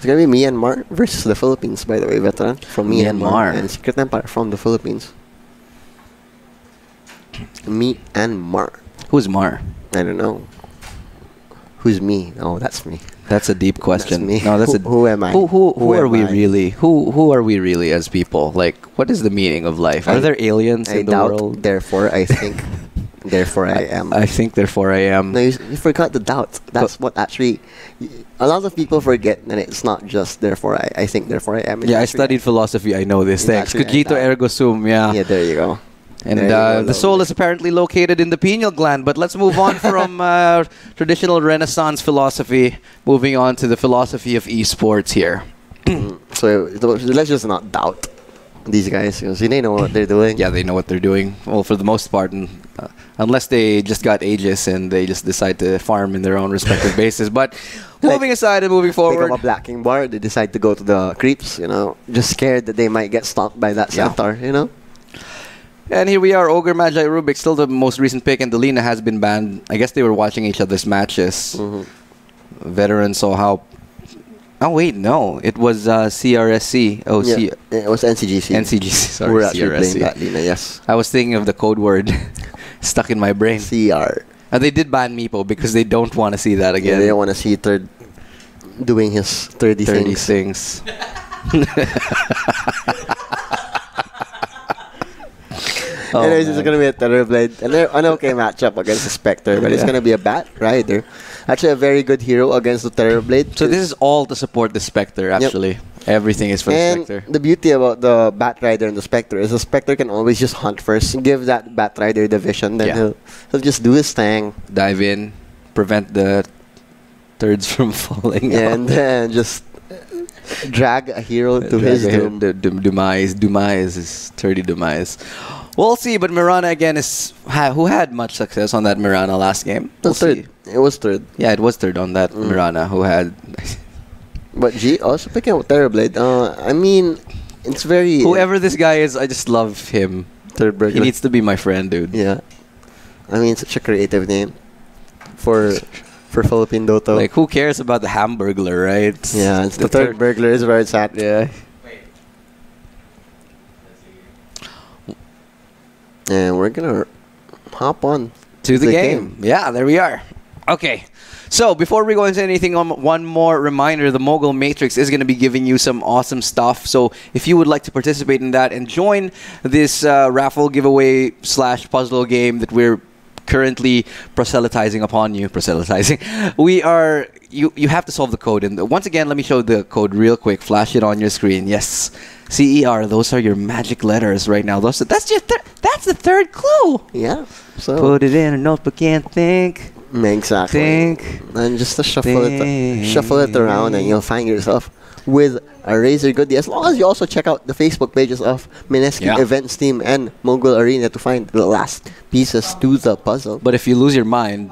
going to be Myanmar versus the Philippines, by the way, veteran from Myanmar. And Secret Empire from the Philippines. Myanmar. Who's Mar? I don't know. Who's me? Oh, that's me. That's a deep question. That's me. No, that's who am I? Who are we really? Who are we really as people? Like, what is the meaning of life? Are there aliens in the world? Therefore, I think. Therefore, I am. I think. Therefore, I am. No, you forgot the doubt. That's what actually. A lot of people forget that it's not just therefore I think. Therefore, I am. Yeah, I studied philosophy. I know this. Thanks. Cogito ergo sum. Yeah. Yeah, there you go. And the soul is apparently located in the pineal gland. But let's move on from traditional Renaissance philosophy, moving on to the philosophy of esports here. So let's just not doubt these guys because they know what they're doing. Yeah, they know what they're doing. Well, for the most part, and, unless they just got Aegis and they just decide to farm in their own respective bases. But moving aside and moving forward, pick up a Black King bar. They decide to go to the creeps. You know, just scared that they might get stalked by that centaur. You know. And here we are, Ogre Magi Rubik, still the most recent pick, and Delina has been banned. I guess they were watching each other's matches. Veterans saw how... Oh, wait, no. It was CRSC. Oh, yeah, it was NCGC. NCGC, sorry, we're actually CRSC. playing that, Lina, yes. I was thinking of the code word stuck in my brain. CR. And they did ban Meepo because they don't want to see that again. Yeah, they don't want to see Third doing his 30 things. Anyways, it's going to be a Terrorblade. An okay matchup against the Spectre, but it's going to be a Bat Rider. Actually, a very good hero against the Terrorblade. So this is all to support the Spectre, actually. Yep. Everything is for the Spectre. And the beauty about the Bat Rider and the Spectre is the Spectre can always just hunt first, give that Bat Rider the vision, then he'll just do his thing. Dive in, prevent the thirds from falling and then just drag a hero to his doom. Demise is 30 demise. We'll see, but Mirana again is who had much success on that Mirana last game. Third. It was third. Yeah, it was third on that Mirana who had. But G also picking up Terrorblade. I mean, it's very. Whoever this guy is, I just love him. Third burglar. He needs to be my friend, dude. Yeah, I mean, such a creative name for Philippine Dota. Like, who cares about the Hamburglar, right? Yeah, it's the third burglar is where it's at. Yeah. And we're gonna hop on to the game. Yeah, there we are. Okay. So, before we go into anything, one more reminder, the Mogul Matrix is going to be giving you some awesome stuff. So, if you would like to participate in that and join this raffle giveaway / puzzle game that we're currently proselytizing upon you. We are... You have to solve the code. And once again, let me show the code real quick. Flash it on your screen. Yes. CER, those are your magic letters right now. That's the third clue. Yeah. So put it in a notebook and think. Exactly. Think. And just to shuffle it around, and you'll find yourself with a razor goodie. As long as you also check out the Facebook pages of Mineski Events Team and Mogul Arena to find the last pieces to the puzzle. But if you lose your mind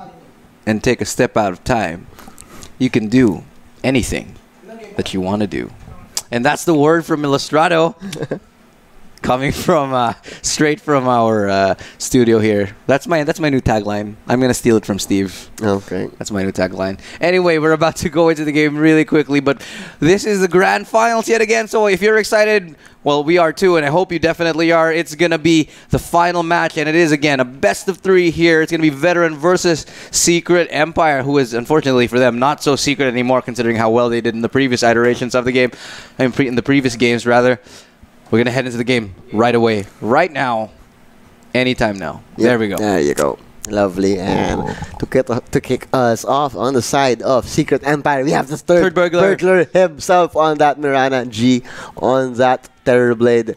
and take a step out of time, you can do anything that you want to do. And that's the word from Ilustrado, coming from straight from our studio here. That's my new tagline. I'm gonna steal it from Steve. Okay, that's my new tagline. Anyway, we're about to go into the game really quickly, but this is the grand finals yet again. So if you're excited, well, we are too, and I hope you definitely are. It's gonna be the final match, and it is again a best of 3 here. It's gonna be Veteran versus Secret Empire, who is unfortunately for them not so secret anymore, considering how well they did in the previous iterations of the game, in the previous games rather. We're gonna head into the game right away, right now, anytime now. Yep. There we go. There you go. Lovely. And to kick us off on the side of Secret Empire, we have the third burglar himself on that Mirana, G on that Terrorblade,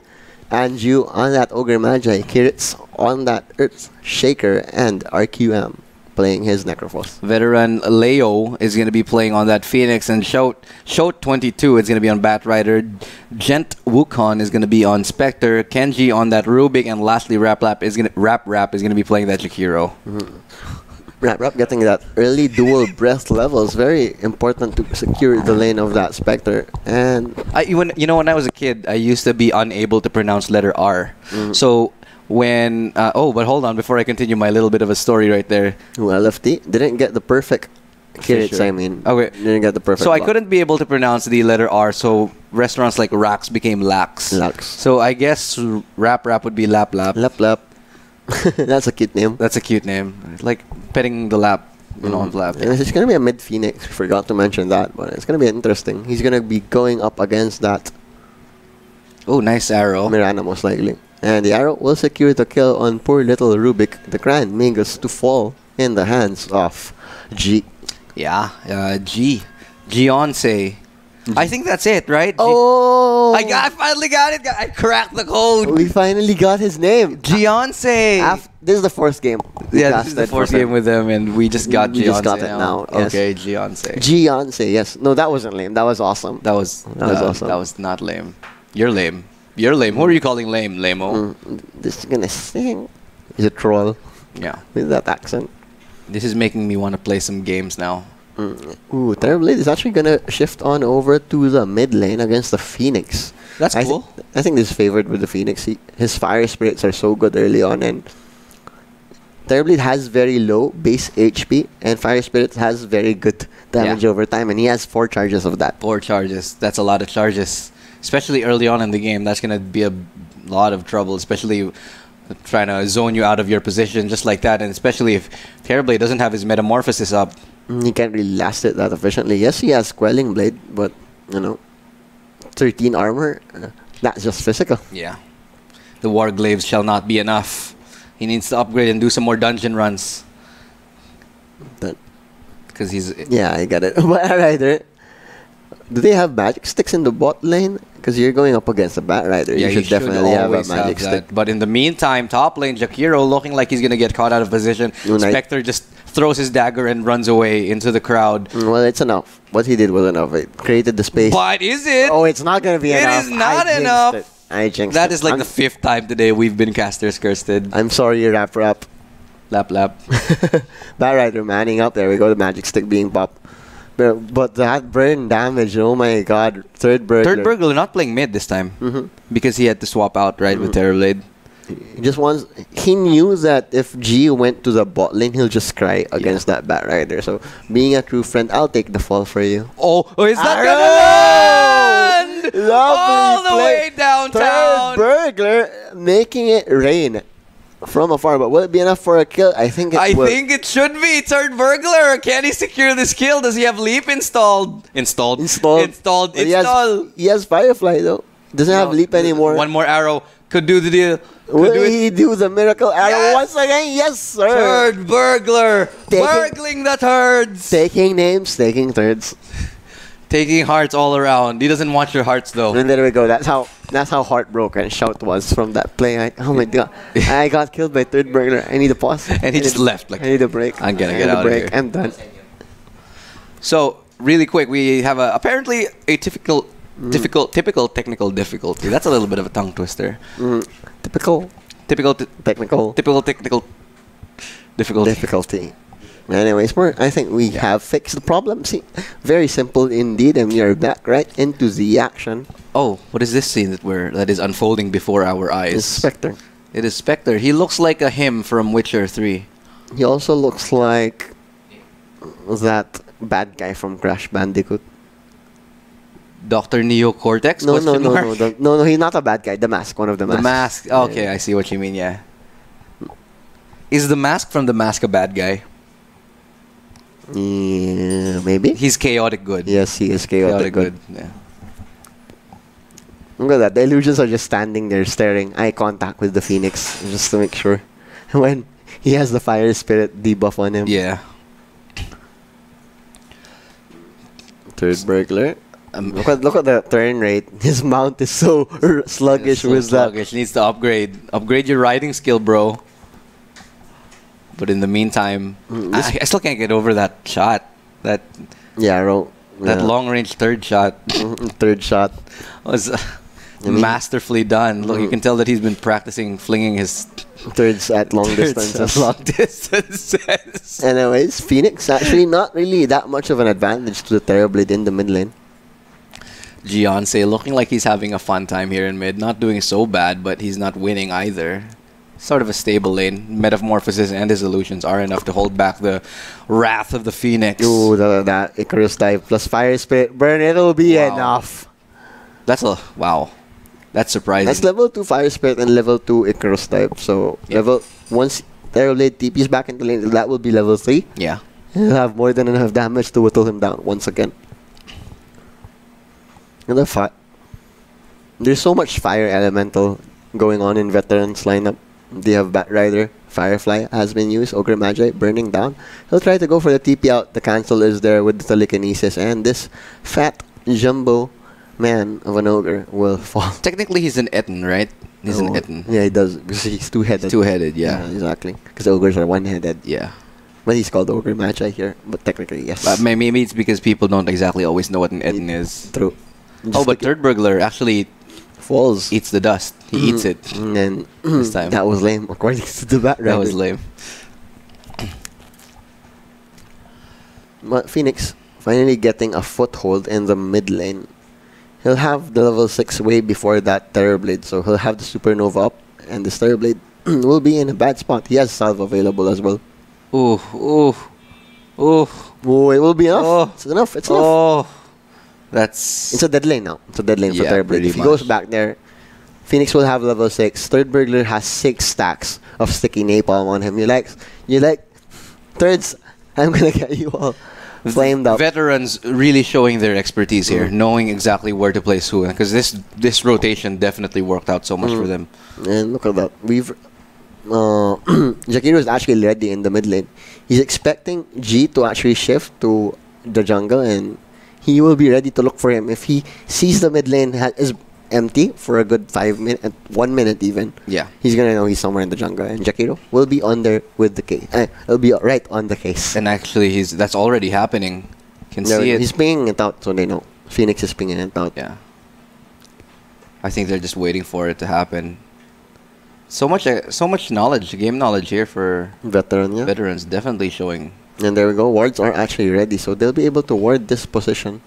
Anju on that Ogre Magi, Kiritz on that Earth Shaker, and RQM playing his Necrophos. Veteran Leo is going to be playing on that Phoenix, and Shout 22 is going to be on Bat Rider. Gent Wukon is going to be on Spectre. Kenji on that Rubik, and lastly Rap is going to be playing that Jakiro. Rap getting that early dual breath level is very important to secure the lane of that Spectre. And when I was a kid, I used to be unable to pronounce letter R. So when but hold on, before I continue my little bit of a story right there. LFT didn't get the perfect Kiritz, I mean. Okay. Didn't get the perfect So I block. couldn't be able to pronounce the letter R, so restaurants like Rax became Lax. Lax. So I guess Rap would be Lap Lap. Lap Lap. That's a cute name. That's a cute name. Like petting the lap, on the lap. And it's going to be a mid Phoenix. Forgot to mention that, but it's going to be interesting. He's going to be going up against that Oh, nice arrow. Mirana most likely. And the arrow will secure the kill on poor little Rubik, the Grand Mingus, to fall in the hands of G. Yeah, Gionce. I think that's it, right? Oh! I finally got it. I cracked the code. We finally got his name. Gionce. This is the fourth game. Yeah, this is the fourth game with them, and we just got Gionce. We just got it now. Yes. Okay, Gionce. Gionce, yes. No, that wasn't lame. That was awesome. That was awesome. That was not lame. You're lame. You're lame. Who are you calling lame, Lamo? This is gonna sing. He's a troll. Yeah. With that accent. This is making me want to play some games now. Ooh, Terrorblade is actually gonna shift on over to the mid lane against the Phoenix. That's cool. I think this is favored with the Phoenix. His fire spirits are so good early on, and Terrorblade has very low base HP, and fire spirit has very good damage over time, and he has 4 charges of that. 4 charges. That's a lot of charges, especially early on in the game. That's gonna be a lot of trouble, especially trying to zone you out of your position just like that, and especially if Terrorblade doesn't have his metamorphosis up. He can't really last it that efficiently. Yes, he has Quelling Blade, but, 13 armor, that's just physical. Yeah. The Warglaives shall not be enough. He needs to upgrade and do some more dungeon runs. Because he's... Yeah, I got it. But Rider, do they have magic sticks in the bot lane? Because you're going up against a Bat Rider. Yeah, you should definitely have a magic stick. But in the meantime, top lane, Jakiro looking like he's going to get caught out of position. Spectre just throws his dagger and runs away into the crowd. Well, it's enough. What he did was enough. It created the space. But is it? Oh, it's not going to be enough. It is not enough. I jinxed it. That is like the 5th time today we've been casters cursed. I'm sorry, Rap. Lap. Bat Rider manning up. There we go. The magic stick being popped. But that burn damage, oh my god. Third burglar. Not playing mid this time. Because he had to swap out, right, with Terrorblade. He knew that if G went to the bot lane, he'll just cry against that Bat Rider. So, being a true friend, I'll take the fall for you. Oh, it's not gonna land! All the way downtown! Third burglar, making it rain from afar. But will it be enough for a kill? I think it will. I think it should be. Third burglar. Can he secure this kill? Does he have leap installed? Installed. He has Firefly though. Doesn't have leap anymore. One more arrow could do the deal. Will he do the miracle arrow once again? Yes, sir. Third burglar. Burgling the thirds. Taking names, taking thirds. Taking hearts all around. He doesn't want your hearts though. And there we go. That's how heartbroken Shout was from that play. Oh my god. I got killed by third burglar. I need a pause. And he just left. I need a break. I'm gonna get out of here. I'm done. So really quick, we have apparently a typical technical difficulty. That's a little bit of a tongue twister. Typical technical difficulty. Anyways, I think we have fixed the problem. See, very simple indeed, and we are back right into the action. Oh, what is this scene that is unfolding before our eyes? It's Spectre. It is Spectre. He looks like a him from Witcher 3. He also looks like that bad guy from Crash Bandicoot. Dr. Neo Cortex? No, he's not a bad guy. The Mask, one of the masks. The Mask. Okay, yeah. I see what you mean, yeah. Is the Mask from The Mask a bad guy? Yeah, maybe. He's chaotic good. Yes, he is chaotic good. Yeah. Look at that. The illusions are just standing there staring. Eye contact with the Phoenix just to make sure. When he has the fire spirit debuff on him. Yeah. Third burglar. Look at the turn rate. His mount is so sluggish with that. Needs to upgrade. Upgrade your riding skill, bro. But in the meantime, I still can't get over that shot. That long range third shot. Third shot was masterfully done. Look, you can tell that he's been practicing flinging his thirds at long distances. Distances. Anyways, Phoenix actually not really that much of an advantage to the Terrorblade in the mid lane. Gionce looking like he's having a fun time here in mid. Not doing so bad, but he's not winning either. sort of a stable lane. Metamorphosis and his illusions are enough to hold back the wrath of the Phoenix. Ooh, that Icarus dive plus Fire Spirit Burn, it'll be enough. That's a wow. That's surprising. That's level 2 Fire Spirit and level 2 Icarus dive. So once Terrorblade TP's back into lane, that will be level 3. Yeah. He'll have more than enough damage to whittle him down once again. And there's so much fire elemental going on in Veterans lineup. They have Batrider, Firefly has been used, Ogre Magi burning down. He'll try to go for the TP out. The cancel is there with the telekinesis, and this fat jumbo man of an ogre will fall. Technically, he's an Etten, right? He's an Etten. Yeah, he does, because he's two-headed. Two-headed, yeah. Exactly. Because ogres are one-headed. Yeah. But he's called Ogre Magi here, but technically, yes. Maybe it's because people don't exactly always know what an Etten is. True. But Third Burglar actually falls. Eats the dust. He eats it. And then this time. That was lame, according to the Batrider. That was lame. But Phoenix finally getting a foothold in the mid lane. He'll have the level 6 way before that Terrorblade, so he'll have the Supernova up, and this Terrorblade will be in a bad spot. He has Salve available as well. Ooh, ooh, ooh. Oh, it will be enough. Oh. It's enough. It's enough. Oh, that's... It's a dead lane now. It's a dead lane for Terrorblade. If he much. goes back there, Phoenix will have level 6. Third Burglar has 6 stacks of sticky napalm on him. You like thirds? I'm gonna get you all flamed up. Veterans really showing their expertise here, knowing exactly where to place who, because this rotation definitely worked out so much for them. And look at that. Jakiro is actually ready in the mid lane. He's expecting G to actually shift to the jungle, and he will be ready to look for him. If he sees the mid lane is empty for a good 5 minutes, 1 minute even, he's gonna know he's somewhere in the jungle, and Jakiro will be on there with the case. He'll be right on the case. And actually, that's already happening. Can see it. He's pinging it out, so they know. Phoenix is pinging it out. Yeah. I think they're just waiting for it to happen. So much knowledge, game knowledge here for veterans, definitely showing. And there we go. Wards are actually ready, so they'll be able to ward this position.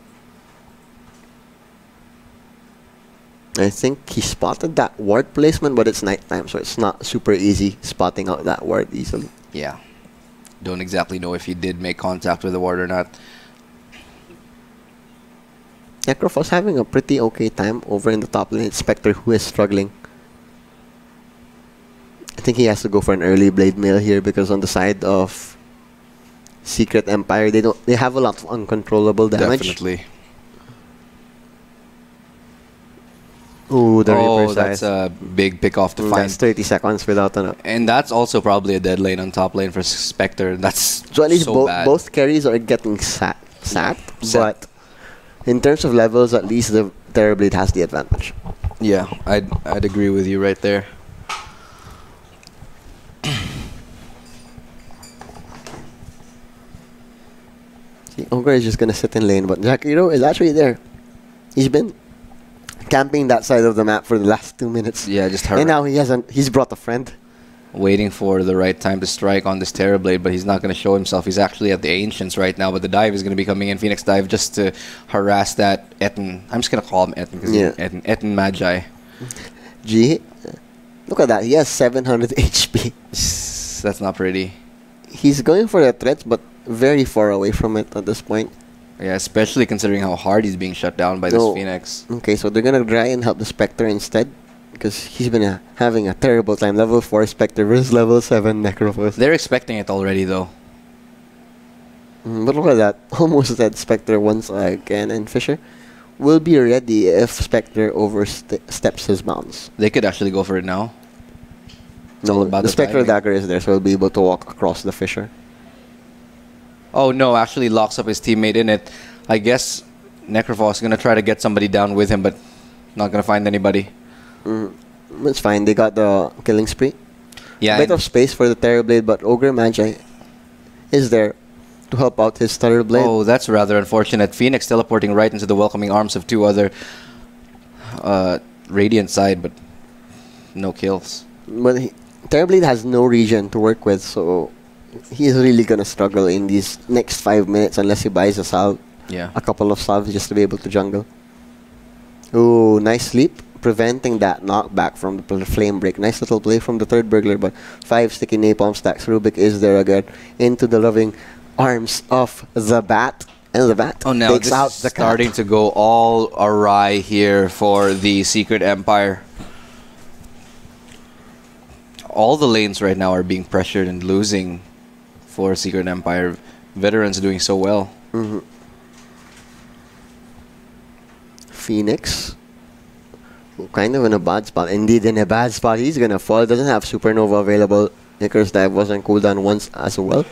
I think he spotted that ward placement, but it's nighttime, so it's not super easy spotting out that ward easily. Yeah. Don't exactly know if he did make contact with the ward or not. Necrophos having a pretty okay time over in the top lane. It's Spectre who is struggling. I think he has to go for an early Blade Mail here, because on the side of Secret Empire, they have a lot of uncontrollable damage. Definitely. Ooh, the Reaper that's a big pick off to find. That's 30 seconds without an up. And that's also probably a dead lane on top lane for Spectre. That's so at least bad. Both carries are getting sacked. But in terms of levels, at least the Terrorblade has the advantage. Yeah, I'd agree with you right there. See, Ogre is just gonna sit in lane, but Jakiro is actually there. He's been camping that side of the map for the last 2 minutes. Yeah, just and now he's brought a friend. Waiting for the right time to strike on this Terrorblade, but he's not going to show himself. He's actually at the Ancients right now, but the dive is going to be coming in. Phoenix dive just to harass that Etten. I'm just going to call him Etten because Etten Magi. G, look at that. He has 700 HP. That's not pretty. He's going for the threats, but very far away from it at this point. Yeah, especially considering how hard he's being shut down by this Phoenix. Okay, so they're going to try and help the Spectre instead, because he's been having a terrible time. Level 4 Spectre versus level 7 Necrophos. They're expecting it already, though. But look at that. Almost dead Spectre once again. And Fisher will be ready if Spectre oversteps his bounds. They could actually go for it now. No, the Spectre dagger is there, so he'll be able to walk across the Fisher. Oh, no, actually locks up his teammate in it. I guess Necrophos is going to try to get somebody down with him, but not going to find anybody. It's fine. They got the killing spree. Yeah, bit of space for the Terrorblade, but Ogre Magi is there to help out his Terrorblade. Oh, that's rather unfortunate. Phoenix teleporting right into the welcoming arms of two other Radiant side, but no kills. But Terrorblade has no regen to work with, so he's really gonna struggle in these next 5 minutes unless he buys a salve. Yeah, a couple of salves just to be able to jungle. Oh, nice sleep preventing that knockback from the flame break. Nice little play from the third burglar, but 5 sticky napalm stacks. Rubik is there again into the loving arms of the bat. And the bat now takes this out is the starting to go all awry here for the Secret Empire. All the lanes right now are being pressured and losing for Secret Empire. Veterans doing so well. Phoenix, kind of in a bad spot. Indeed, in a bad spot. He's gonna fall. Doesn't have Supernova available. Icarus Dive wasn't cooldown once as well.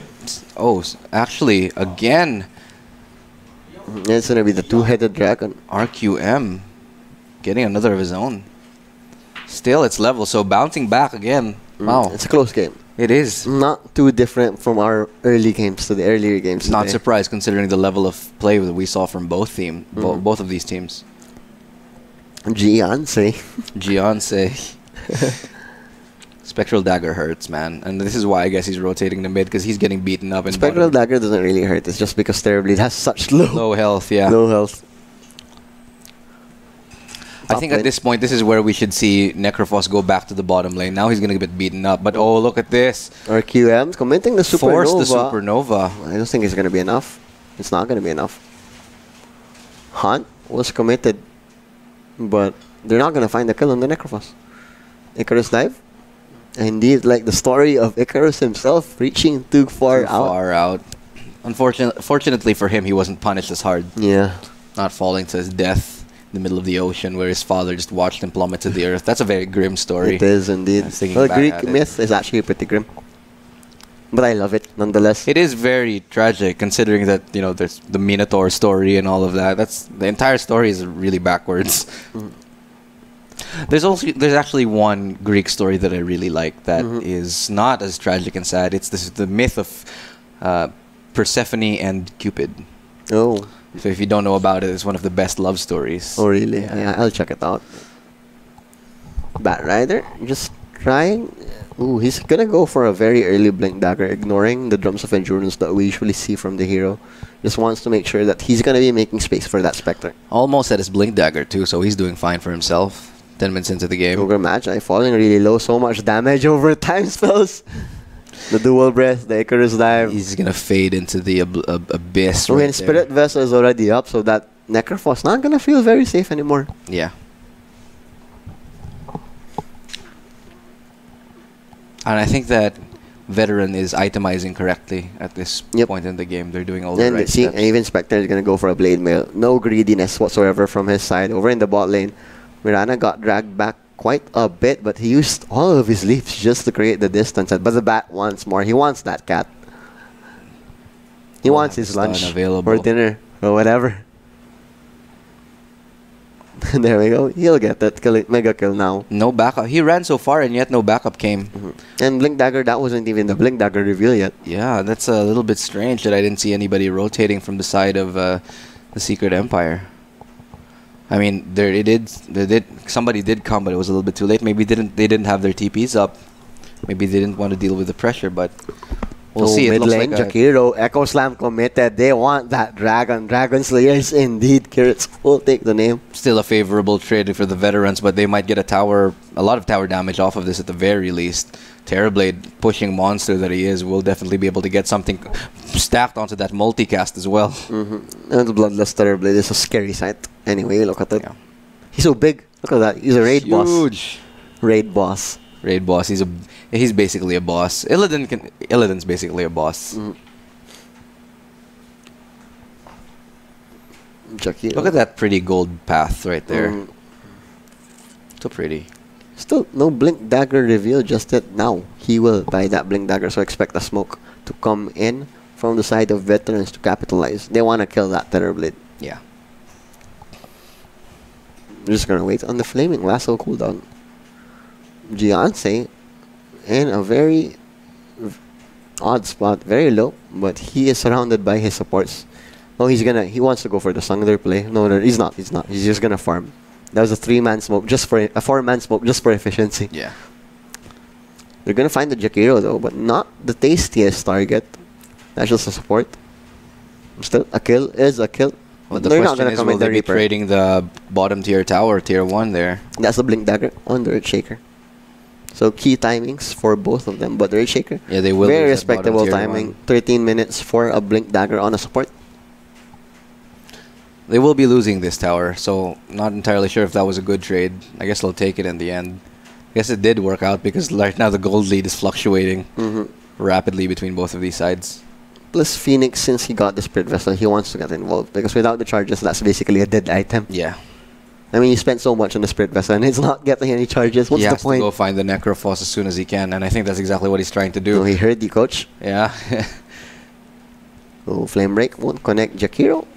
Oh, actually, again. It's gonna be the two-headed dragon. RQM getting another of his own. Still, it's level, so bouncing back again. Wow. It's a close game. It is. Not too different from our early games to the earlier games. Not today. surprised considering the level of play that we saw from both both of these teams. Gianse. Gianse. Spectral Dagger hurts, man. And this is why I guess he's rotating the mid, because he's getting beaten up. Spectral Dagger doesn't really hurt. It's just because Terrorblade has such low health, yeah. Low health. I think at this point, this is where we should see Necrophos go back to the bottom lane. Now he's going to get beaten up. But oh, look at this. RQM's commenting the Supernova. Force the Supernova. I don't think it's going to be enough. It's not going to be enough. Hunt was committed. But they're not going to find the kill on the Necrophos. Icarus Dive. Indeed, like the story of Icarus himself reaching too far out. Fortunately for him, he wasn't punished as hard. Yeah. Not falling to his death in the middle of the ocean where his father just watched him plummet to the earth. That's a very grim story. It is indeed. Well, Greek myth is actually pretty grim. But I love it nonetheless. It is very tragic considering that, you know, there's the Minotaur story and all of that. The entire story is really backwards. There's actually one Greek story that I really like that is not as tragic and sad. It's the myth of Persephone and Cupid. Oh. So if you don't know about it, it's one of the best love stories. Oh, really? Yeah, I'll check it out. Bat Rider, just trying. Ooh, he's gonna go for a very early Blink Dagger, ignoring the Drums of Endurance that we usually see from the hero. Just wants to make sure that he's gonna be making space for that Spectre. Almost at his Blink Dagger too, so he's doing fine for himself. 10 minutes into the game. Ogre Magi falling really low, so much damage over time spells. The Dual Breath, the Icarus Dive. He's gonna fade into the abyss. When Spirit Vessel is already up, so that Necrophos not gonna feel very safe anymore. Yeah. And I think that Veteran is itemizing correctly at this point in the game. They're doing all the right steps. And even Spectre is gonna go for a Blade Mail. No greediness whatsoever from his side. Over in the bot lane, Mirana got dragged back quite a bit, but he used all of his leaps just to create the distance. But the bat wants more. He wants that cat. He wants his lunch or dinner or whatever. There we go. He'll get that mega kill now. No backup. He ran so far and yet no backup came. And Blink Dagger, that wasn't even the Blink Dagger reveal yet. Yeah, that's a little bit strange that I didn't see anybody rotating from the side of the Secret Empire. I mean, somebody did come, but it was a little bit too late. Maybe they didn't have their TPs up. Maybe they didn't want to deal with the pressure, but we'll see. Mid lane, Jakiro, Echo Slam committed. They want that Dragon. Dragon Slayers indeed. Carrots will take the name. Still a favorable trade for the Veterans, but they might get a lot of tower damage off of this at the very least. Terrorblade, pushing monster that he is, will definitely be able to get something stacked onto that multicast as well. And the Bloodless Terrorblade is a scary sight. Anyway, look at it. Yeah. He's so big. Look at that. He's a raid boss. Huge. Raid boss. Raid boss. He's basically a boss. Illidan's basically a boss. Look at that pretty gold path right there. So pretty. Still no Blink Dagger reveal just yet. Now he will buy that Blink Dagger, so expect a smoke to come in from the side of Veterans to capitalize. They want to kill that Terrorblade. Yeah. I'm just gonna wait on the Flaming Lasso cooldown. Gianse in a very odd spot, very low, but he is surrounded by his supports. No, he wants to go for the Sungler play. No, he's not. He's just gonna farm. That was a 3-man smoke, just for a 4-man smoke, just for efficiency. Yeah. They're gonna find the Jakiro though, but not the tastiest target. That's just a support. Still, a kill is a kill. Well, the They're not question gonna is, commit will the they be Reaper. trading the bottom tier tower, tier 1 there? That's the Blink Dagger on the Earthshaker. So key timings for both of them. But the Earthshaker, Yeah, they will very lose that bottom respectable tier timing. 1. 13 minutes for a Blink Dagger on a support. They will be losing this tower, so not entirely sure if that was a good trade. I guess they'll take it in the end. I guess it did work out because right now the gold lead is fluctuating rapidly between both of these sides. Plus Phoenix, since he got the Spirit Vessel, he wants to get involved. Because without the charges, that's basically a dead item. Yeah. I mean, you spent so much on the Spirit Vessel and it's not getting any charges. What's He the has point? to go find the Necrophos as soon as he can, and I think that's exactly what he's trying to do. No, he heard you, coach. Yeah. Oh, Flame Break won't connect Jakiro.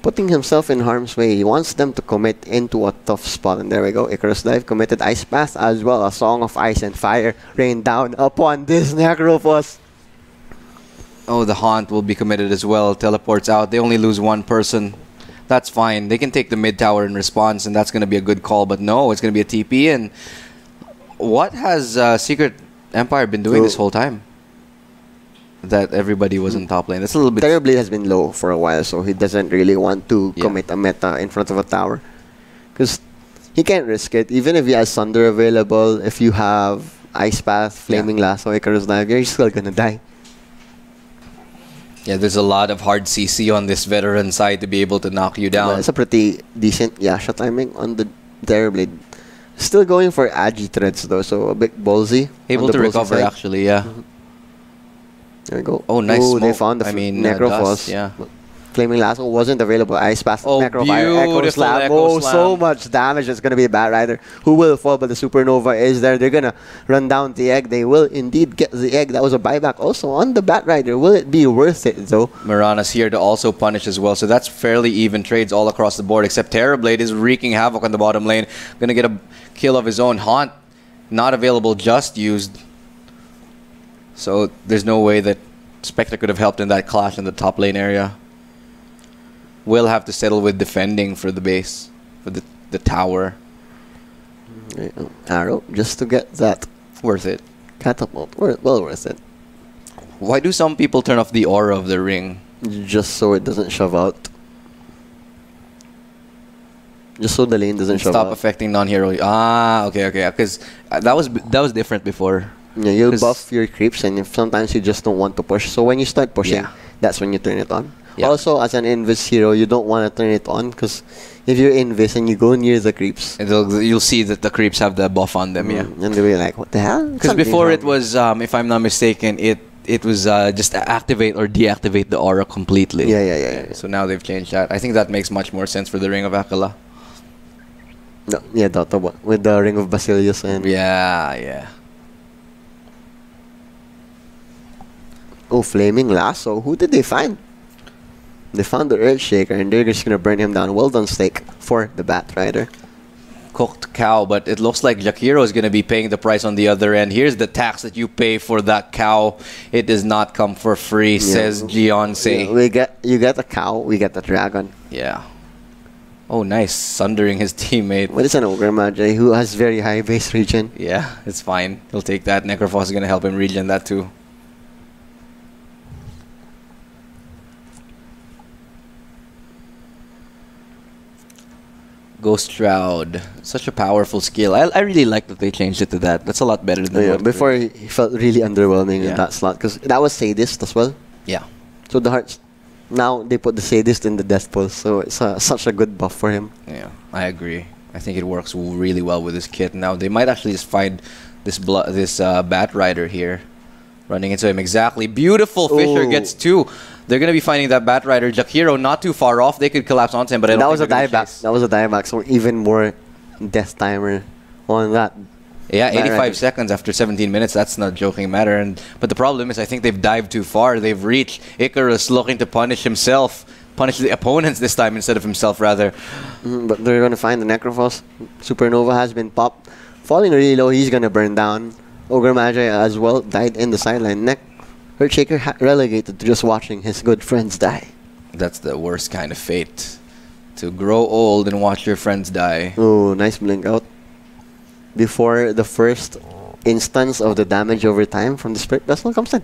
Putting himself in harm's way. He wants them to commit into a tough spot. And there we go. Icarus Dive committed Ice Path as well. A Song of Ice and Fire rained down upon this Necrophos. Oh, the Haunt will be committed as well. Teleports out. They only lose one person. That's fine. They can take the mid tower in response, and that's going to be a good call. But no, it's going to be a TP. And what has Secret Empire been doing this whole time? That everybody was in top lane. That's a little bit... Terrorblade has been low for a while, so he doesn't really want to commit a meta in front of a tower. Because he can't risk it. Even if he has Sunder available, if you have Ice Path, Flaming Lasso, Icarus Dive, you're still going to die. Yeah, there's a lot of hard CC on this veteran side to be able to knock you down. Well, it's a pretty decent Yasha timing on the Terrorblade. Still going for Agi threads though, so a bit ballsy. Able to recover side. actually, yeah. There we go. Oh, nice Ooh, they smoke. found the Necrophos. dust, yeah. Flaming Lasso wasn't available. Ice Path, Oh, Necrofire, Echo beautiful Slam. Echo Oh, Slam. so much damage. It's going to be a Bat Rider who will fall, but the Supernova is there. They're going to run down the egg. They will indeed get the egg. That was a buyback also on the Bat Rider. Will it be worth it, though? Mirana's here to also punish as well, so that's fairly even trades all across the board, except Terrorblade is wreaking havoc on the bottom lane. Gonna get a kill of his own. Haunt, not available, just used. So there's no way that Spectre could have helped in that clash in the top lane area. Will have to settle with defending for the base, for the tower. Arrow, just to get that Worth it. catapult. Well worth it. Why do some people turn off the aura of the ring? Just so it doesn't shove out. Just so the lane doesn't shove Stop out. affecting non-hero. Ah, okay. Because that was different before. Yeah, you'll 'Cause- buff your creeps, and if sometimes you just don't want to push. So when you start pushing, that's when you turn it on. Yeah. Also, as an Invis hero, you don't want to turn it on because if you're Invis and you go near the creeps, You'll see that the creeps have the buff on them, yeah. and they'll be like, what the hell? Because before it was, if I'm not mistaken, it was just activate or deactivate the aura completely. Yeah. So now they've changed that. I think that makes much more sense for the Ring of Akala. No, yeah, with the Ring of Basilius and... Yeah. Oh, Flaming Lasso. Who did they find? They found the Earthshaker, and they're just going to burn him down. Well done, Stake, for the Bat Rider. Cooked cow, but it looks like Jakiro is going to be paying the price on the other end. Here's the tax that you pay for that cow. It does not come for free, says Gionce. Yeah, you get a cow, we get a dragon. Yeah. Oh, nice. Sundering his teammate. What is an Ogre Magi who has very high base regen? Yeah, it's fine. He'll take that. Necrophos is going to help him regen that too. Ghost Shroud. Such a powerful skill. I really like that they changed it to that. That's a lot better than what before he felt really underwhelming in that slot because that was Sadist as well. Yeah. So the hearts, now they put the Sadist in the Death Pulse, so it's such a good buff for him. Yeah, I agree. I think it works really well with this kit. Now they might actually just find this Bat Rider here, running into him exactly. Beautiful Fisher gets two. They're going to be finding that Bat Rider. Jakiro not too far off. They could collapse onto him, but I don't think they're gonna chase. That was a dieback, so even more death timer on that. Yeah, 85 seconds after 17 minutes. That's not a joking matter. But the problem is I think they've dived too far. They've reached Icarus looking to punish himself. Punish the opponents this time instead of himself, rather. But they're going to find the Necrophos. Supernova has been popped. Falling really low, he's going to burn down. Ogre Magi as well died in the sideline. Earthshaker relegated to just watching his good friends die. That's the worst kind of fate. To grow old and watch your friends die. Oh, nice blink out. Before the first instance of the damage over time from the Spirit Vessel comes in.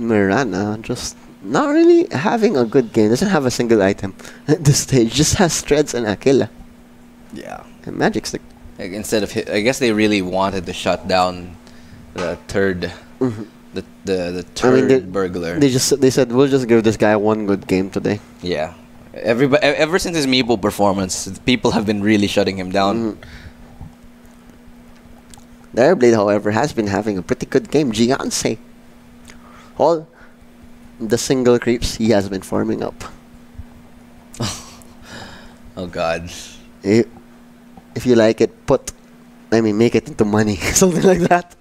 Mirana just not really having a good game. Doesn't have a single item at this stage. Just has Threads and Aquila. Yeah. And Magic Stick. Like, instead of I guess they really wanted to shut down the third, the third burglar. They said we'll just give this guy one good game today. Yeah. Ever since his Meeple performance, people have been really shutting him down. Terrorblade, however, has been having a pretty good game. Gianse. All the single creeps he has been farming up. Oh God. If you like it, make it into money. Something like that.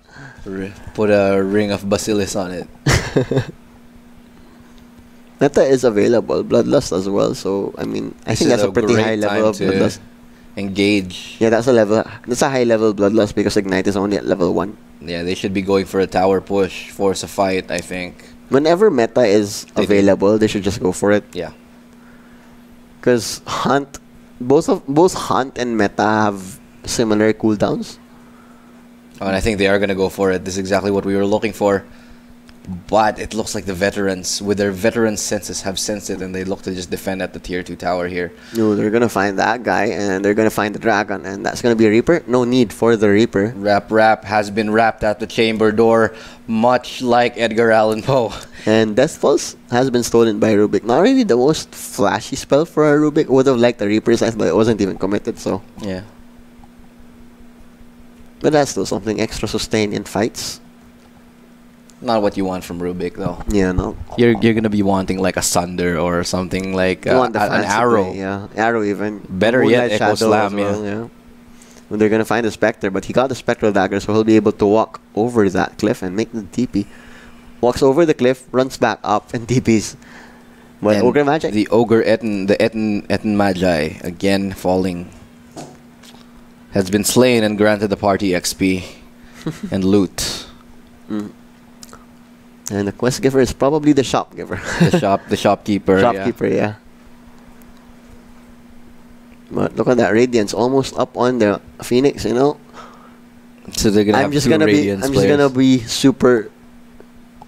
Put a ring of Basilis on it. Meta is available. Bloodlust as well. So, I think that's a pretty high level of Bloodlust. Engage. Yeah, that's a high level Bloodlust because Ignite is only at level 1. Yeah, they should be going for a tower push, force a fight, I think. Whenever meta is available, they should just go for it. Yeah. Because both Hunt and Meta have similar cooldowns. Oh, and I think they are going to go for it. This is exactly what we were looking for. But it looks like the veterans, with their veteran senses, have sensed it, and they look to just defend at the tier 2 tower here. No, they're going to find that guy, and they're going to find the dragon, and that's going to be a Reaper. No need for the Reaper. Wrap has been wrapped at the chamber door, much like Edgar Allan Poe. And Death Pulse has been stolen by Rubik. Not really the most flashy spell for a Rubik. Would have liked the Reaper's Eyes, but it wasn't even committed, so... Yeah. But that's still something extra sustain in fights. Not what you want from Rubik, though. Yeah, no. You're gonna be wanting like a Sunder or something like an Arrow. Yeah, Arrow even. Better yet, Echo Slam. Yeah. When they're gonna find a Spectre, but he got the Spectral Dagger, so he'll be able to walk over that cliff and make the TP. Walks over the cliff, runs back up, and TPs. But Ogre Magi. The Ogre Etten Magi again falling. Has been slain and granted the party XP and loot. And the quest giver is probably the shop giver. the shopkeeper. Shopkeeper, yeah. But look at that Radiance almost up on the Phoenix, you know. So they're gonna have two Radiance I'm just gonna be super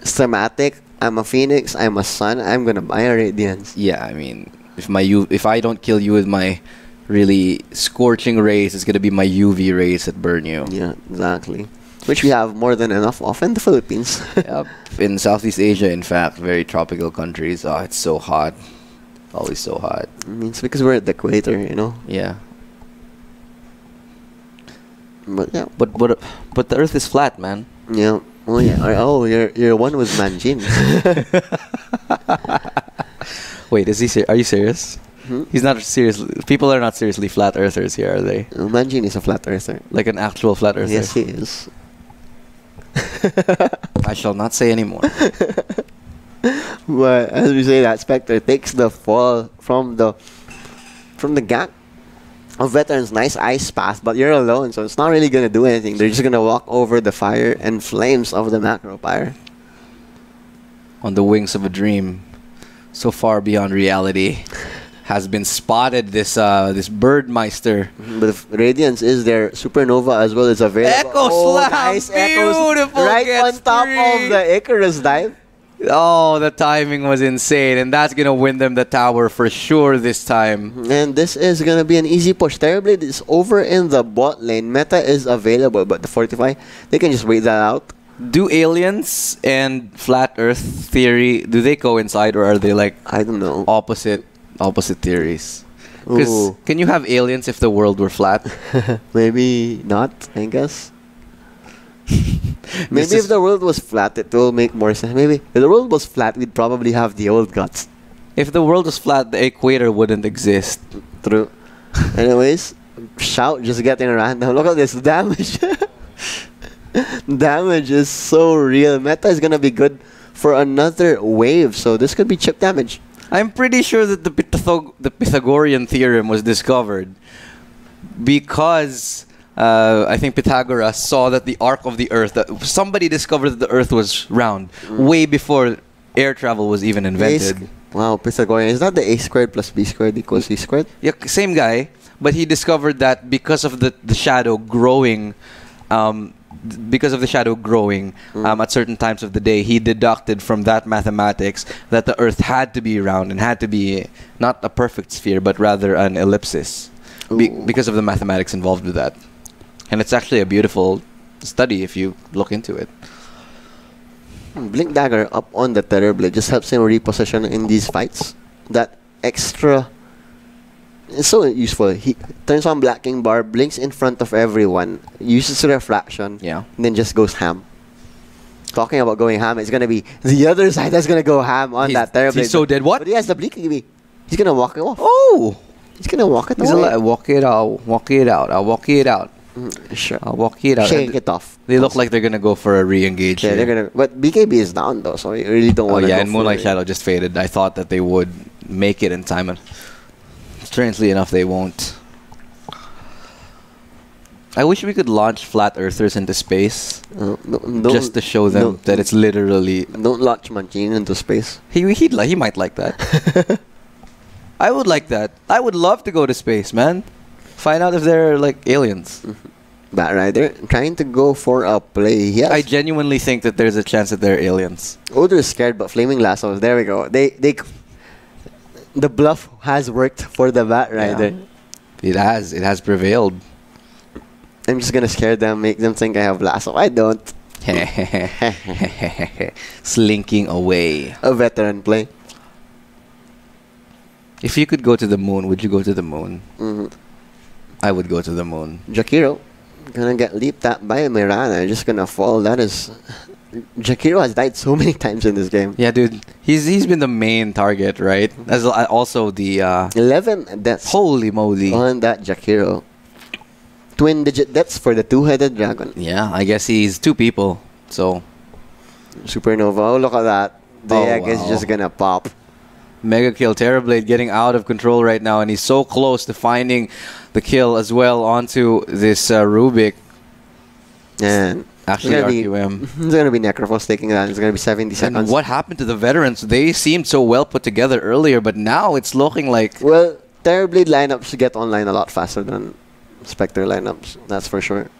schematic. I'm a Phoenix. I'm a Sun. I'm gonna buy a Radiance. Yeah, I mean, if I don't kill you with my really scorching rays, it's gonna be my UV rays that burn you. Yeah, exactly. Which we have more than enough of in the Philippines. Yep. In Southeast Asia, in fact, very tropical countries. Oh, it's so hot. Always so hot. I mean, it's because we're at the equator, you know. Yeah. But yeah. But the Earth is flat, man. Yeah. Oh yeah. Oh, you're one with Manjin. Wait, are you serious? He's not serious. People are not seriously flat earthers here, are they? Manjin is a flat earther. Like an actual flat earther. Yes, he is. I shall not say anymore. But as we say, that Spectre takes the fall from the gap of veterans. Nice ice path, but you're alone, so it's not really gonna do anything. They're just gonna walk over the fire and flames of the macro pyre. On the wings of a dream, so far beyond reality, has been spotted. This Birdmeister. But if Radiance is there, Supernova as well is available. Echo Slam, nice beautiful, right on top of the Icarus dive. Oh, the timing was insane, and that's gonna win them the tower for sure this time. And this is gonna be an easy push. Terrorblade is over in the bot lane. Meta is available, but the Fortify, they can just wait that out. Do aliens and flat Earth theory, do they coincide, or are they like, I don't know, opposite theories? Because can you have aliens if the world were flat? Maybe not, I guess. Maybe if the world was flat, it will make more sense. Maybe if the world was flat, we'd probably have the old gods. If the world was flat, the equator wouldn't exist. True. Anyways, Shout just getting random. Look at this damage. Damage is so real. Meta is gonna be good for another wave, so this could be chip damage. I'm pretty sure that the Pythagorean theorem was discovered because I think Pythagoras saw that the arc of the Earth, that somebody discovered that the Earth was round way before air travel was even invented. Wow, Pythagorean. Is that the a squared plus b squared equals c squared? Yeah, same guy, but he discovered that because of the shadow growing because of the shadow growing at certain times of the day, he deducted from that mathematics that the Earth had to be round and had to be not a perfect sphere, but rather an ellipsis, because of the mathematics involved with that. And it's actually a beautiful study if you look into it. Blink Dagger up on the Terrorblade just helps him reposition in these fights. That extra... It's so useful. He turns on Black King Bar, blinks in front of everyone, uses refraction, and then just goes ham. Talking about going ham, it's gonna be the other side that's gonna go ham on that Terrorblade. He's so dead. What? But he has the blinking. He's gonna walk it off. Oh! He's gonna walk it He's away. Like, walk it out, walk it out, I'll walk it out. Sure. I'll walk it out. Shake it off. They look like they're gonna go for a re-engage. Yeah, they're gonna. But BKB is down though, so you really don't want to. Oh yeah, and Moonlight Shadow just faded. I thought that they would make it in time, and strangely enough, they won't. I wish we could launch Flat Earthers into space, just to show them that it's literally. Don't launch Manchin into space. He might like that. I would like that. I would love to go to space, man. Find out if they're like aliens. Bat Rider trying to go for a play. Yes. I genuinely think that there's a chance that they're aliens. Odor is scared, but Flaming Lassos. There we go. The bluff has worked for the Bat Rider. Yeah. It has prevailed. I'm just gonna scare them, make them think I have Lasso. I don't. Slinking away. A veteran play. If you could go to the moon, would you go to the moon? I would go to the moon. Jakiro gonna get leaped at by Mirana. Just gonna fall. That is... Jakiro has died so many times in this game. Yeah, dude. He's been the main target, right? As also the... 11 deaths. Holy moly. On that Jakiro. Twin-digit deaths for the two-headed dragon. Yeah, I guess he's two people. So... Supernova. Oh, look at that. The egg is just gonna pop. Mega kill. Terrorblade getting out of control right now, and he's so close to finding the kill as well onto this Rubik. And actually, RQM. It's gonna be Necrophos taking that. It's gonna be 70 seconds. And what happened to the veterans? They seemed so well put together earlier, but now it's looking like... Well, Terrorblade lineups get online a lot faster than Spectre lineups. That's for sure.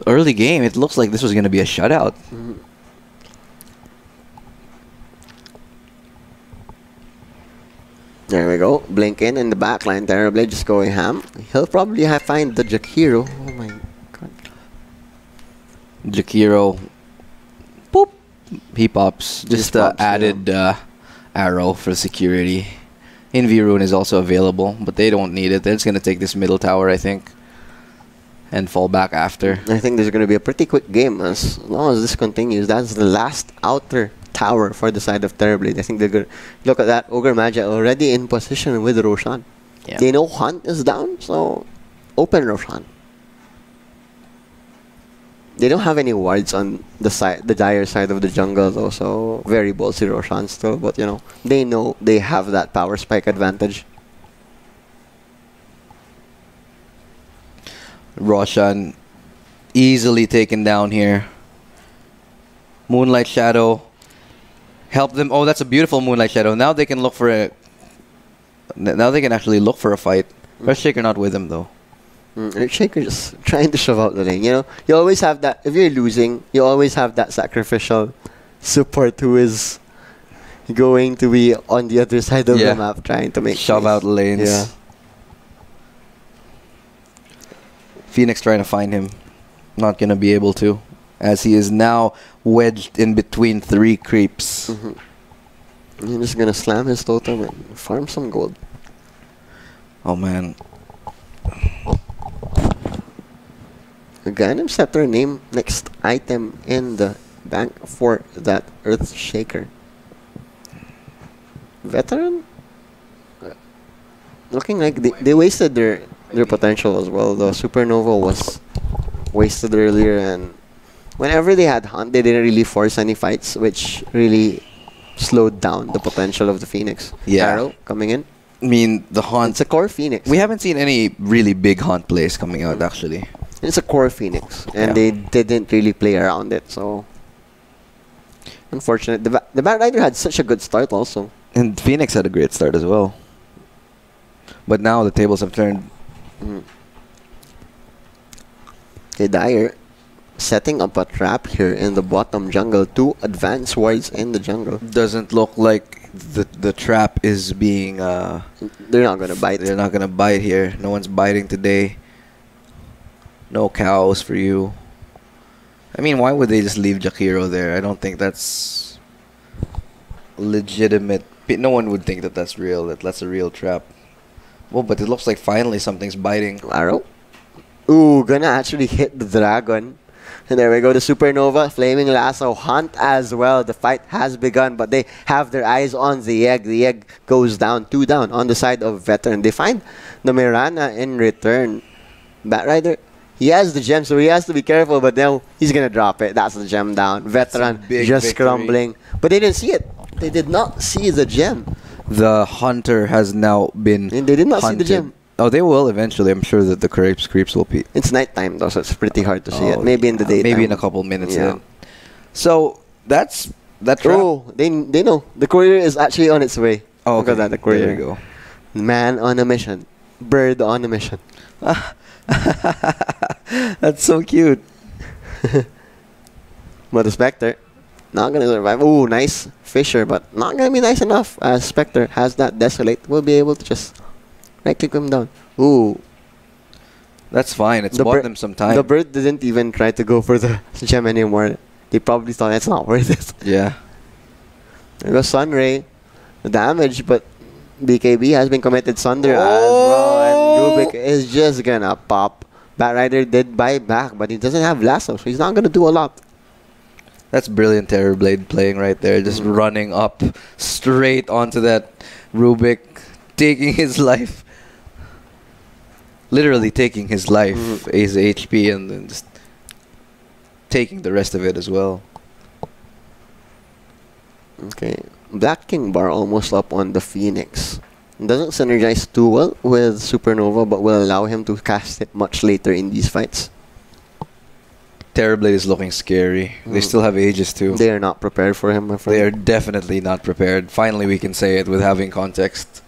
Early game, it looks like this was gonna be a shutout. There we go. Blink in the backline. Terrorblade just going ham. He'll probably find the Jakiro. Oh my god. Jakiro. Boop. He pops. Just added arrow for security. Invi-Rune is also available, but they don't need it. They're just going to take this middle tower, I think. And fall back after. I think there's going to be a pretty quick game as long as this continues. That's the last outer tower for the side of Terrorblade. I think they're good. Look at that. Ogre Magi already in position with Roshan. Yeah. They know Hunt is down, so open Roshan. They don't have any wards on the dire side of the jungle though, so very ballsy Roshan still, but you know, they know they have that power spike advantage. Roshan easily taken down here. Moonlight Shadow help them. Oh, that's a beautiful Moonlight Shadow. Now they can look for a... Now they can actually look for a fight. Earthshaker not with him, though. Earthshaker just trying to shove out the lane. You know, you always have that... If you're losing, you always have that sacrificial support who is going to be on the other side of the map trying to make... Shove out lanes. Yeah. Phoenix trying to find him. Not going to be able to, as he is now wedged in between three creeps. He's just going to slam his totem and farm some gold. Oh, man. A Ganem Scepter name next item in the bank for that Earthshaker. Veteran? Looking like they wasted their potential as well. The Supernova was wasted earlier, and whenever they had Hunt, they didn't really force any fights, which really slowed down the potential of the Phoenix. Yeah. Arrow coming in. I mean, the Hunt... It's a core Phoenix. We haven't seen any really big Hunt plays coming out, actually. It's a core Phoenix, and they didn't really play around it, so... Unfortunate. The Bat Rider had such a good start also. And Phoenix had a great start as well. But now the tables have turned. Okay, Dire setting up a trap here in the bottom jungle. 2 advanced wards in the jungle. Doesn't look like the trap is being... they're not going to bite. They're not going to bite here. No one's biting today. No cows for you. I mean, why would they just leave Jakiro there? I don't think that's legitimate. No one would think that that's real. That's a real trap. Well, but it looks like finally something's biting. Arrow. Ooh, gonna actually hit the dragon. And there we go, the Supernova, Flaming Lasso, Hunt as well. The fight has begun, but they have their eyes on the egg. The egg goes down, 2 down on the side of Veteran. They find the Mirana in return. Batrider, he has the gem, so he has to be careful, but now he's gonna drop it. That's the gem down. Veteran just crumbling. But they didn't see it. They did not see the gem. The hunter has now been And they did not hunted. see the gem. Oh, they will eventually. I'm sure that the creeps will be. It's nighttime though, so it's pretty hard to see it. Maybe in the daytime. Maybe in a couple minutes. Yeah. So that's that trap. Oh, they know. The courier is actually on its way. Oh, Look okay. at that, the courier. There you go. Man on a mission. Bird on a mission. That's so cute. But the Spectre, not going to survive. Oh, nice Fisher, but not going to be nice enough. As Spectre has that Desolate, will be able to just right-click him down. Ooh. That's fine. It's bought them some time. The bird didn't even try to go for the gem anymore. They probably thought it's not worth it. Yeah. There goes Sunray. The damage, but BKB has been committed Sunder as well. And Rubik is just gonna pop. Batrider did buy back, but he doesn't have Lasso, so he's not gonna do a lot. That's brilliant Terrorblade playing right there. Just running up straight onto that Rubik, taking his life. Literally taking his life, his HP, and then just taking the rest of it as well. Okay. Black King Bar almost up on the Phoenix. Doesn't synergize too well with Supernova, but will allow him to cast it much later in these fights. Terrorblade is looking scary. They still have Aegis too. They are not prepared for him, my friend. They are definitely not prepared. Finally, we can say it with having context.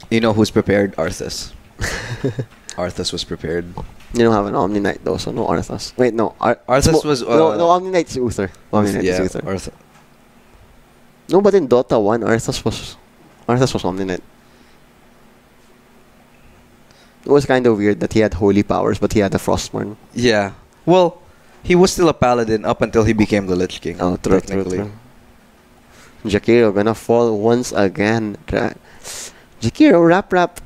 You know who's prepared? Arthas. Arthas was prepared. You don't have an Omni Knight though, so no Arthas. Wait, no. Arthas was... no, Omni Knight's Uther. Omni Knight is Uther. Arthas. No, but in Dota 1, Arthas was Omni Knight. It was kind of weird that he had holy powers, but he had a Frostmourne. Yeah. Well, he was still a paladin up until he became the Lich King. Oh, true. Jakiro gonna fall once again. Jakiro, Rap.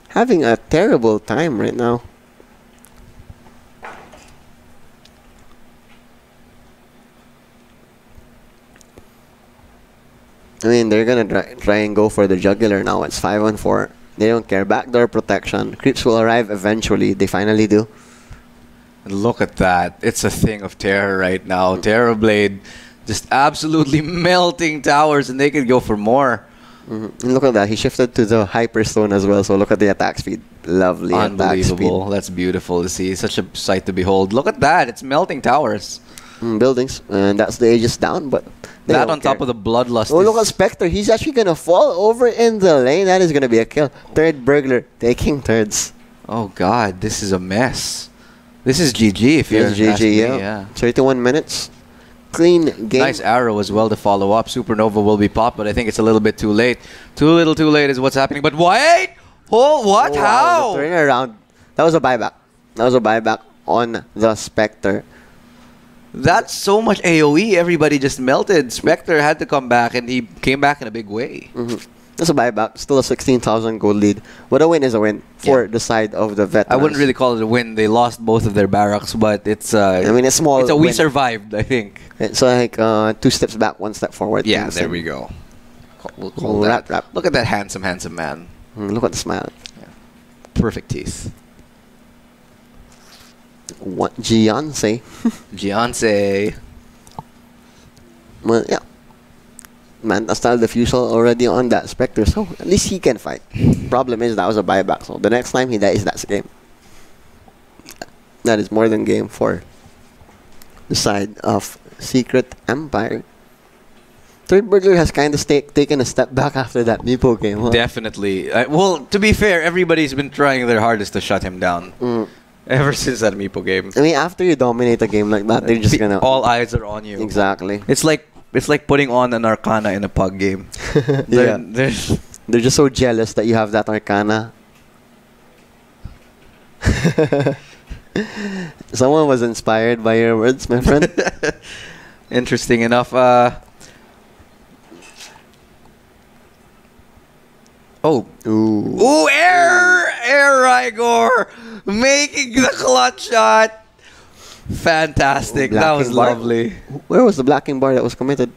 Having a terrible time right now. I mean, they're gonna try and go for the jugular now. It's 5-on-4. They don't care. Backdoor protection. Creeps will arrive eventually. They finally do. Look at that. It's a thing of terror right now. Terrorblade just absolutely melting towers, and they could go for more. And look at that. He shifted to the Hyperstone as well. So look at the attack speed. Lovely attack speed. Unbelievable. That's beautiful to see. Such a sight to behold. Look at that. It's melting towers. Buildings. And that's the Aegis down, but that on top of the Bloodlust. Oh, look at Spectre. He's actually going to fall over in the lane. That is going to be a kill. Third Burglar taking thirds. Oh, God. This is a mess. This is GG if you're asking me. Yeah. 31 minutes. Clean game. Nice arrow as well to follow up. Supernova will be popped, but I think it's a little bit too late. Too little too late is what's happening. But wait! Oh, what? Oh, How? wow, the turnaround. That was a buyback. That was a buyback on the Spectre. That's so much AoE. Everybody just melted. Spectre had to come back, and he came back in a big way. That's a buyback. Still a 16,000 gold lead. But a win is a win for the side of the veterans. I wouldn't really call it a win. They lost both of their barracks, but it's I mean, it's small. It's a we survived, I think. It's like 2 steps back, 1 step forward. Yeah, there we go. We'll call that. Rap. Look at that handsome man. Look at the smile. Yeah. Perfect teeth. What? Gianse. Gianse. Well, yeah. Manta style diffusal already on that Spectre, so at least he can fight. Problem is that was a buyback, so the next time he dies, that's game. That is more than game for the side of Secret Empire. Third Burglar has kind of taken a step back after that Meepo game. Huh? Definitely. Well, to be fair, everybody's been trying their hardest to shut him down. Ever since that Meepo game. I mean, after you dominate a game like that, they're just gonna... All eyes are on you. Exactly. It's like putting on an Arcana in a pug game. Yeah. They're just so jealous that you have that Arcana. Someone was inspired by your words, my friend. Interesting enough. Oh. Ooh, air Igor making the clutch shot. Fantastic. That was lovely. Where was the blocking bar that was committed?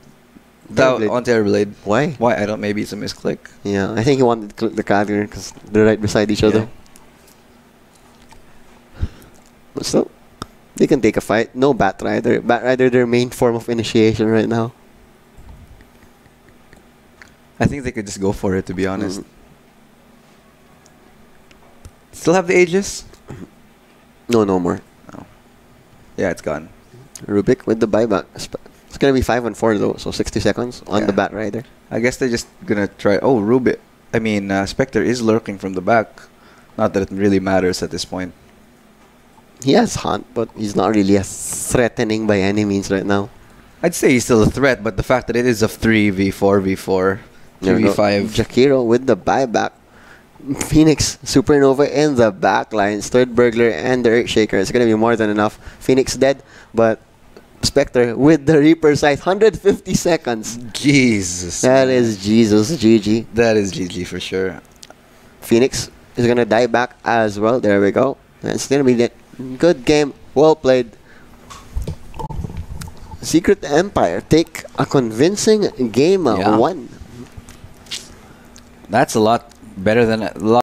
That on Terrorblade. Why? Why? I don't. Maybe it's a misclick. Yeah, I think he wanted to click the Kagger because they're right beside each other. But still, they can take a fight. No Batrider. Batrider, their main form of initiation right now. I think they could just go for it, to be honest. Still have the Aegis? No more. Oh. Yeah, it's gone. Rubik with the buyback. It's going to be 5-4 though, so 60 seconds on the Batrider. I guess they're just going to try... Oh, Rubik. I mean, Spectre is lurking from the back. Not that it really matters at this point. He has Hunt, but he's not really as threatening by any means right now. I'd say he's still a threat, but the fact that it is a 3v4v4, 3v5. Jakiro with the buyback. Phoenix, Supernova in the backlines. Third Burglar and the Earthshaker. It's going to be more than enough. Phoenix dead, but Spectre with the Reaper Sight. 150 seconds. Jesus. That is Jesus. GG. That is GG for sure. Phoenix is going to die back as well. There we go. It's going to be that good game. Well played. Secret Empire take a convincing game 1. That's a lot better than a lot.